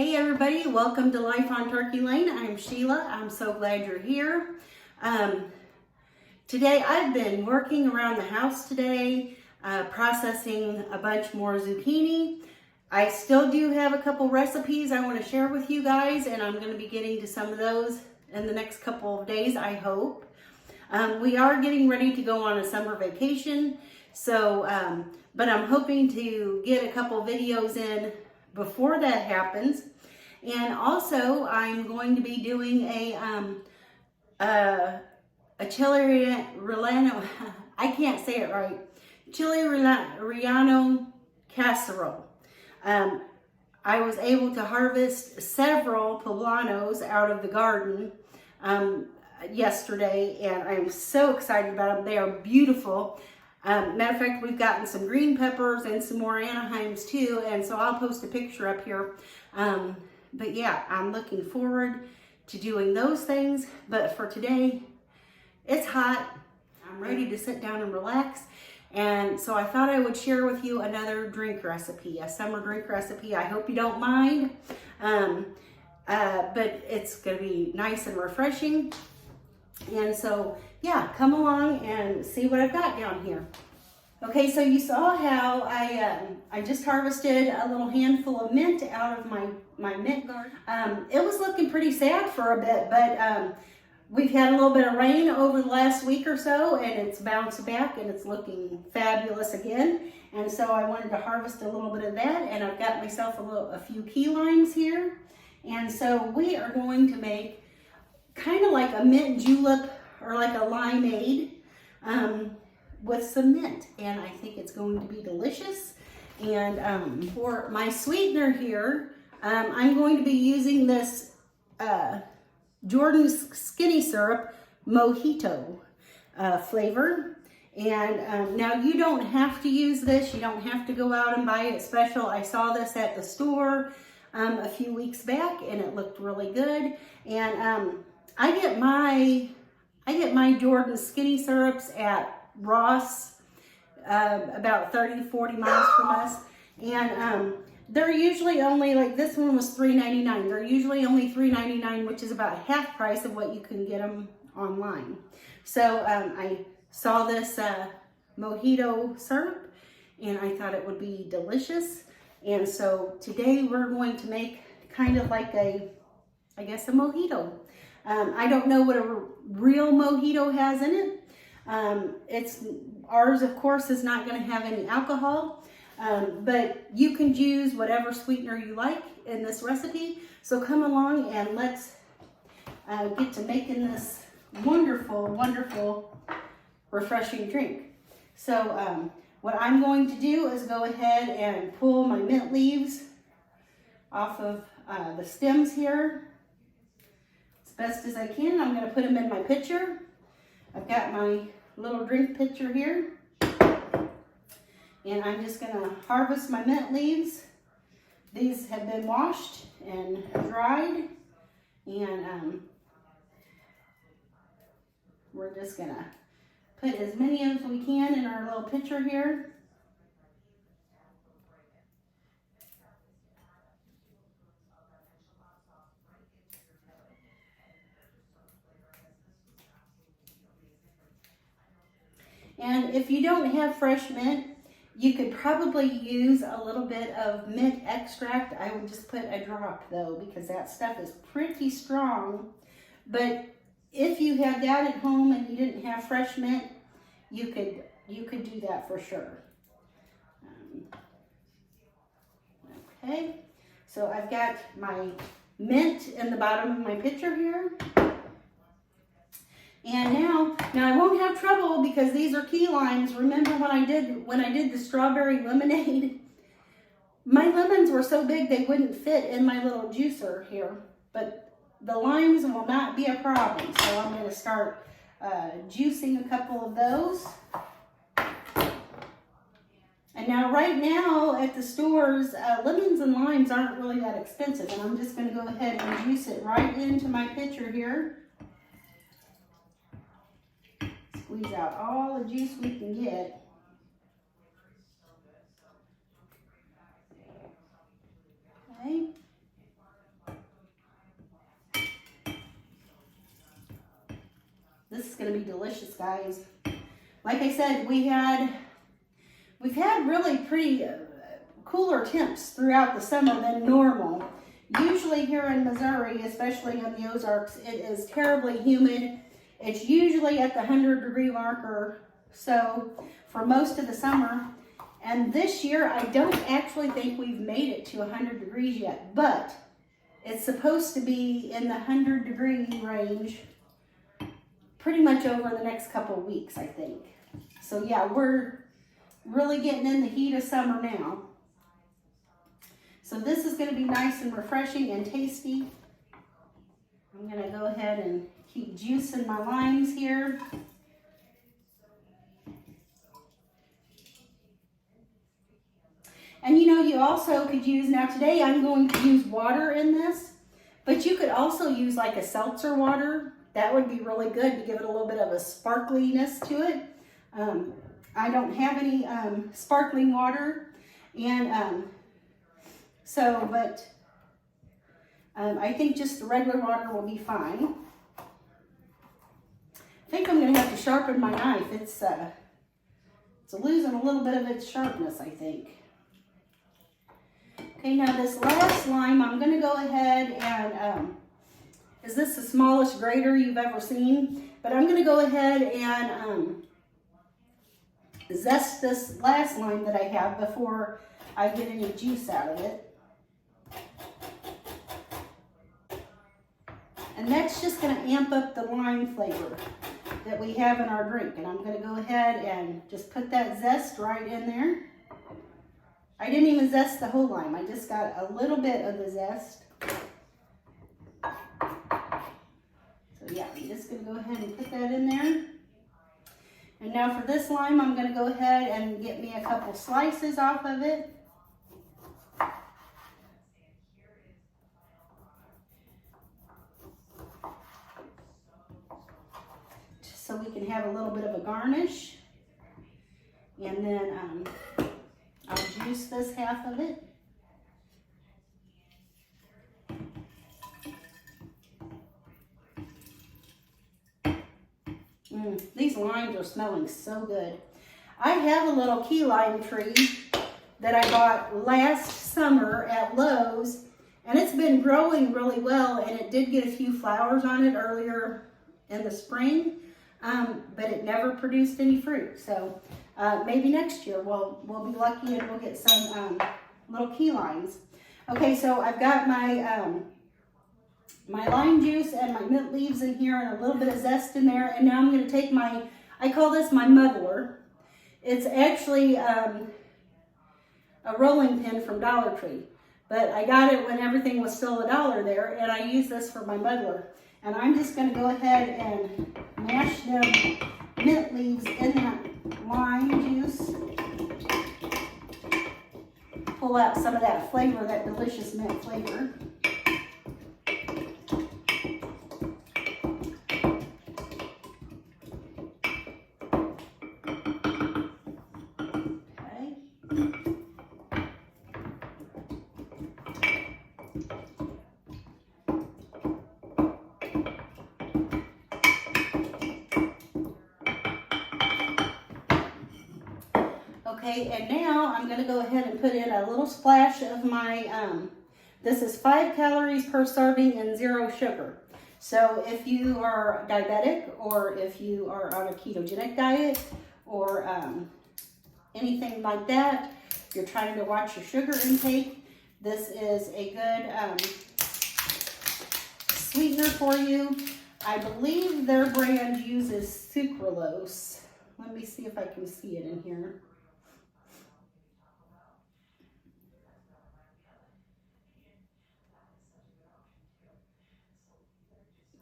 Hey everybody, welcome to Life on Turkey Lane. I'm Sheila. I'm so glad you're here. Today I've been working around the house today, processing a bunch more zucchini. I still do have a couple recipes I want to share with you guys, and I'm going to be getting to some of those in the next couple of days, I hope. We are getting ready to go on a summer vacation, so but I'm hoping to get a couple videos in before that happens. And also I'm going to be doing a chili relleno, I can't say it right, chili relleno casserole. I was able to harvest several poblanos out of the garden yesterday, and I'm so excited about them. They are beautiful. Matter of fact, we've gotten some green peppers and some more Anaheims too, and so I'll post a picture up here. But yeah, I'm looking forward to doing those things. But for today, it's hot. I'm ready to sit down and relax. And so I thought I would share with you another drink recipe, a summer drink recipe. I hope you don't mind. But it's going to be nice and refreshing. And so, yeah, come along and see what I've got down here. Okay, so you saw how I just harvested a little handful of mint out of my mint garden. It was looking pretty sad for a bit, but we've had a little bit of rain over the last week or so, and it's bounced back and it's looking fabulous again. And so I wanted to harvest a little bit of that, and I've got myself a few key limes here. And so we are going to make kind of like a mint julep or like a limeade with some mint, and I think it's going to be delicious. And for my sweetener here, I'm going to be using this Jordan's Skinny Syrup Mojito flavor. And now you don't have to use this. You don't have to go out and buy it special. I saw this at the store a few weeks back, and it looked really good. And I get my Jordan Skinny Syrups at Ross, about 30 to 40 miles from us. And they're usually only, like this one was $3.99. They're usually only $3.99, which is about half price of what you can get them online. So I saw this Mojito syrup, and I thought it would be delicious. And so today we're going to make kind of like a mojito. I don't know what a real mojito has in it. Ours, of course, is not going to have any alcohol, but you can use whatever sweetener you like in this recipe. So come along and let's get to making this wonderful, wonderful, refreshing drink. So what I'm going to do is go ahead and pull my mint leaves off of the stems here best as I can. I'm going to put them in my pitcher. I've got my little drink pitcher here, and I'm just going to harvest my mint leaves. These have been washed and dried, and we're just going to put as many as we can in our little pitcher here. And if you don't have fresh mint, you could probably use a little bit of mint extract. I would just put a drop though, because that stuff is pretty strong. But if you had that at home and you didn't have fresh mint, you could do that for sure. Okay, so I've got my mint in the bottom of my pitcher here. And now I won't have trouble because these are key limes. Remember when I did the strawberry lemonade? My lemons were so big they wouldn't fit in my little juicer here. But the limes will not be a problem. So I'm going to start juicing a couple of those. And now right now at the stores, lemons and limes aren't really that expensive. And I'm just going to go ahead and juice it right into my pitcher here. Squeeze out all the juice we can get. Okay. This is going to be delicious, guys. Like I said, we've had really pretty cooler temps throughout the summer than normal. Usually here in Missouri, especially in the Ozarks, it is terribly humid. It's usually at the 100-degree marker, so for most of the summer. And this year, I don't actually think we've made it to 100 degrees yet, but it's supposed to be in the 100-degree range pretty much over the next couple of weeks, I think. So yeah, we're really getting in the heat of summer now. So this is going to be nice and refreshing and tasty. I'm going to go ahead and keep juicing my limes here. And you know, you also could use, now today I'm going to use water in this, but you could also use like a seltzer water. That would be really good to give it a little bit of a sparkliness to it. I don't have any sparkling water, and I think just the regular water will be fine. I think I'm going to have to sharpen my knife. It's losing a little bit of its sharpness, I think. Okay, now this last lime, I'm going to go ahead and, is this the smallest grater you've ever seen? But I'm going to go ahead and zest this last lime that I have before I get any juice out of it. And that's just going to amp up the lime flavor that we have in our drink. And I'm going to go ahead and just put that zest right in there. I didn't even zest the whole lime. I just got a little bit of the zest. So yeah, I'm just going to go ahead and put that in there. And now for this lime, I'm going to go ahead and get me a couple slices off of it. Just so we can have a little bit of a garnish. And then I'll juice this half of it. These limes are smelling so good. I have a little key lime tree that I bought last summer at Lowe's, and it's been growing really well, and it did get a few flowers on it earlier in the spring, but it never produced any fruit. So maybe next year we'll be lucky and we'll get some little key limes. Okay, so I've got my my lime juice and my mint leaves in here and a little bit of zest in there. And now I'm going to take I call this my muddler. It's actually a rolling pin from Dollar Tree. But I got it when everything was still $1 there, and I use this for my muddler. And I'm just going to go ahead and mash them mint leaves in that lime juice. Pull out some of that flavor, that delicious mint flavor. Okay, and now I'm going to go ahead and put in a little splash of my, this is 5 calories per serving and 0 sugar. So if you are diabetic, or if you are on a ketogenic diet, or anything like that, if you're trying to watch your sugar intake, this is a good sweetener for you. I believe their brand uses sucralose. Let me see if I can see it in here.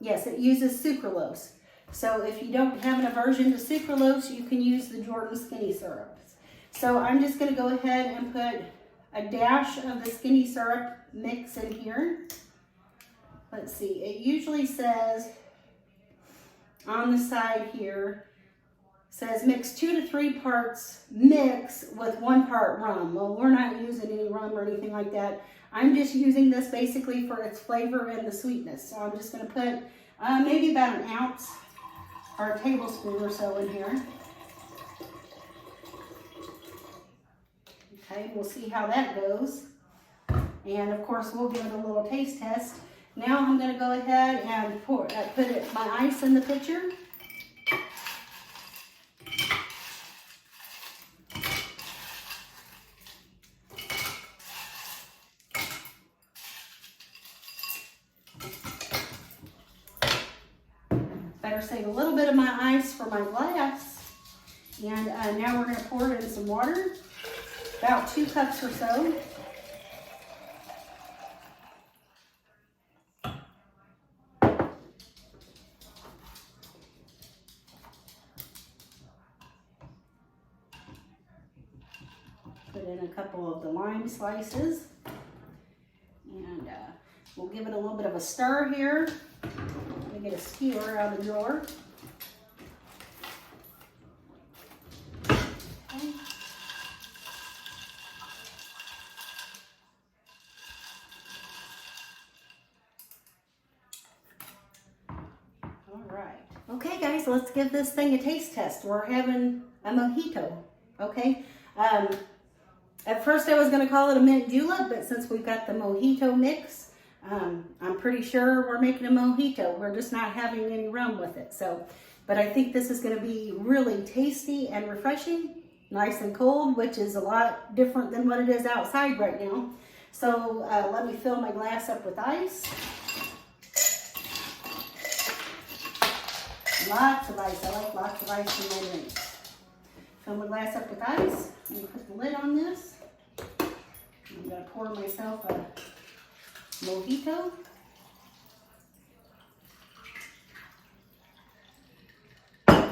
Yes, it uses sucralose. So if you don't have an aversion to sucralose, you can use the Jordan Skinny syrups. So I'm just going to go ahead and put a dash of the skinny syrup mix in here. Let's see, it usually says on the side here, says mix 2 to 3 parts mix with 1 part rum. Well, we're not using any rum or anything like that. I'm just using this basically for its flavor and the sweetness. So I'm just going to put maybe about 1 ounce or a tablespoon or so in here. Okay, we'll see how that goes. And of course, we'll give it a little taste test. Now I'm going to go ahead and put my ice in the pitcher. Better save a little bit of my ice for my glass. And now we're going to pour it in some water, about 2 cups or so. Put in a couple of the lime slices. And we'll give it a little bit of a stir here. Let me get a skewer out of the drawer. Okay. All right. Okay, guys, let's give this thing a taste test. We're having a mojito, okay? At first I was going to call it a mint julep, but since we've got the mojito mix, I'm pretty sure we're making a mojito. We're just not having any rum with it. So, but I think this is going to be really tasty and refreshing, nice and cold, which is a lot different than what it is outside right now. So let me fill my glass up with ice. Lots of ice. I like lots of ice in my drinks. Fill my glass up with ice. I'm going to put the lid on this. I'm going to pour myself a mojito. I'm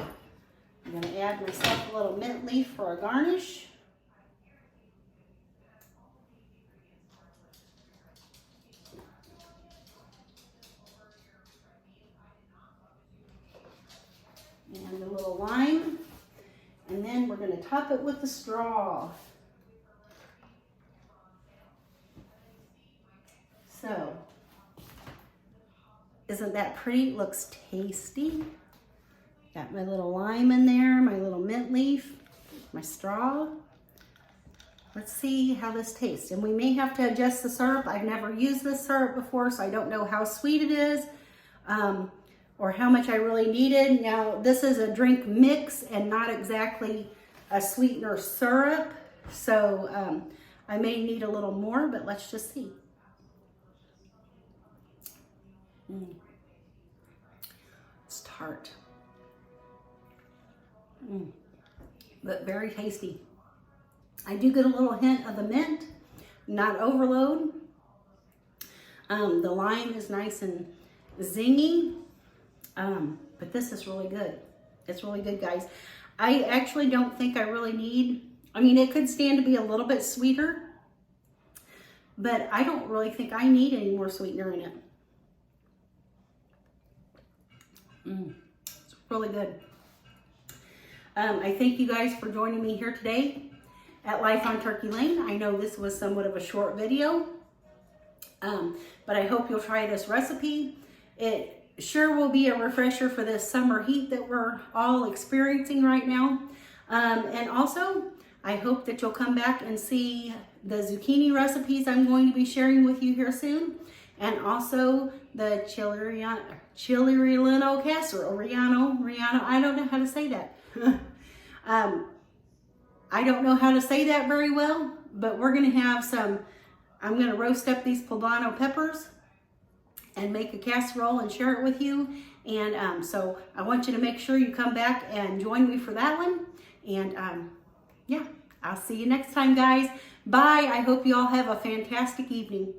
going to add myself a little mint leaf for a garnish. And a little lime. And then we're going to top it with the straw. So, isn't that pretty? It looks tasty. Got my little lime in there, my little mint leaf, my straw. Let's see how this tastes. And we may have to adjust the syrup. I've never used this syrup before, so I don't know how sweet it is or how much I really needed. Now, this is a drink mix and not exactly a sweetener syrup. So I may need a little more, but let's just see. It's tart, but very tasty. I do get a little hint of the mint, not overload. The lime is nice and zingy, but this is really good. It's really good, guys. I actually don't think I really need, I mean, it could stand to be a little bit sweeter, but I don't really think I need any more sweetener in it. It's really good. I thank you guys for joining me here today at Life on Turkey Lane. I know this was somewhat of a short video, but I hope you'll try this recipe. It sure will be a refresher for this summer heat that we're all experiencing right now. And also, I hope that you'll come back and see the zucchini recipes I'm going to be sharing with you here soon. And also the chili relleno casserole, Riano, I don't know how to say that. I don't know how to say that very well, but we're going to have some, I'm going to roast up these poblano peppers and make a casserole and share it with you. And so I want you to make sure you come back and join me for that one. And yeah, I'll see you next time, guys. Bye. I hope you all have a fantastic evening.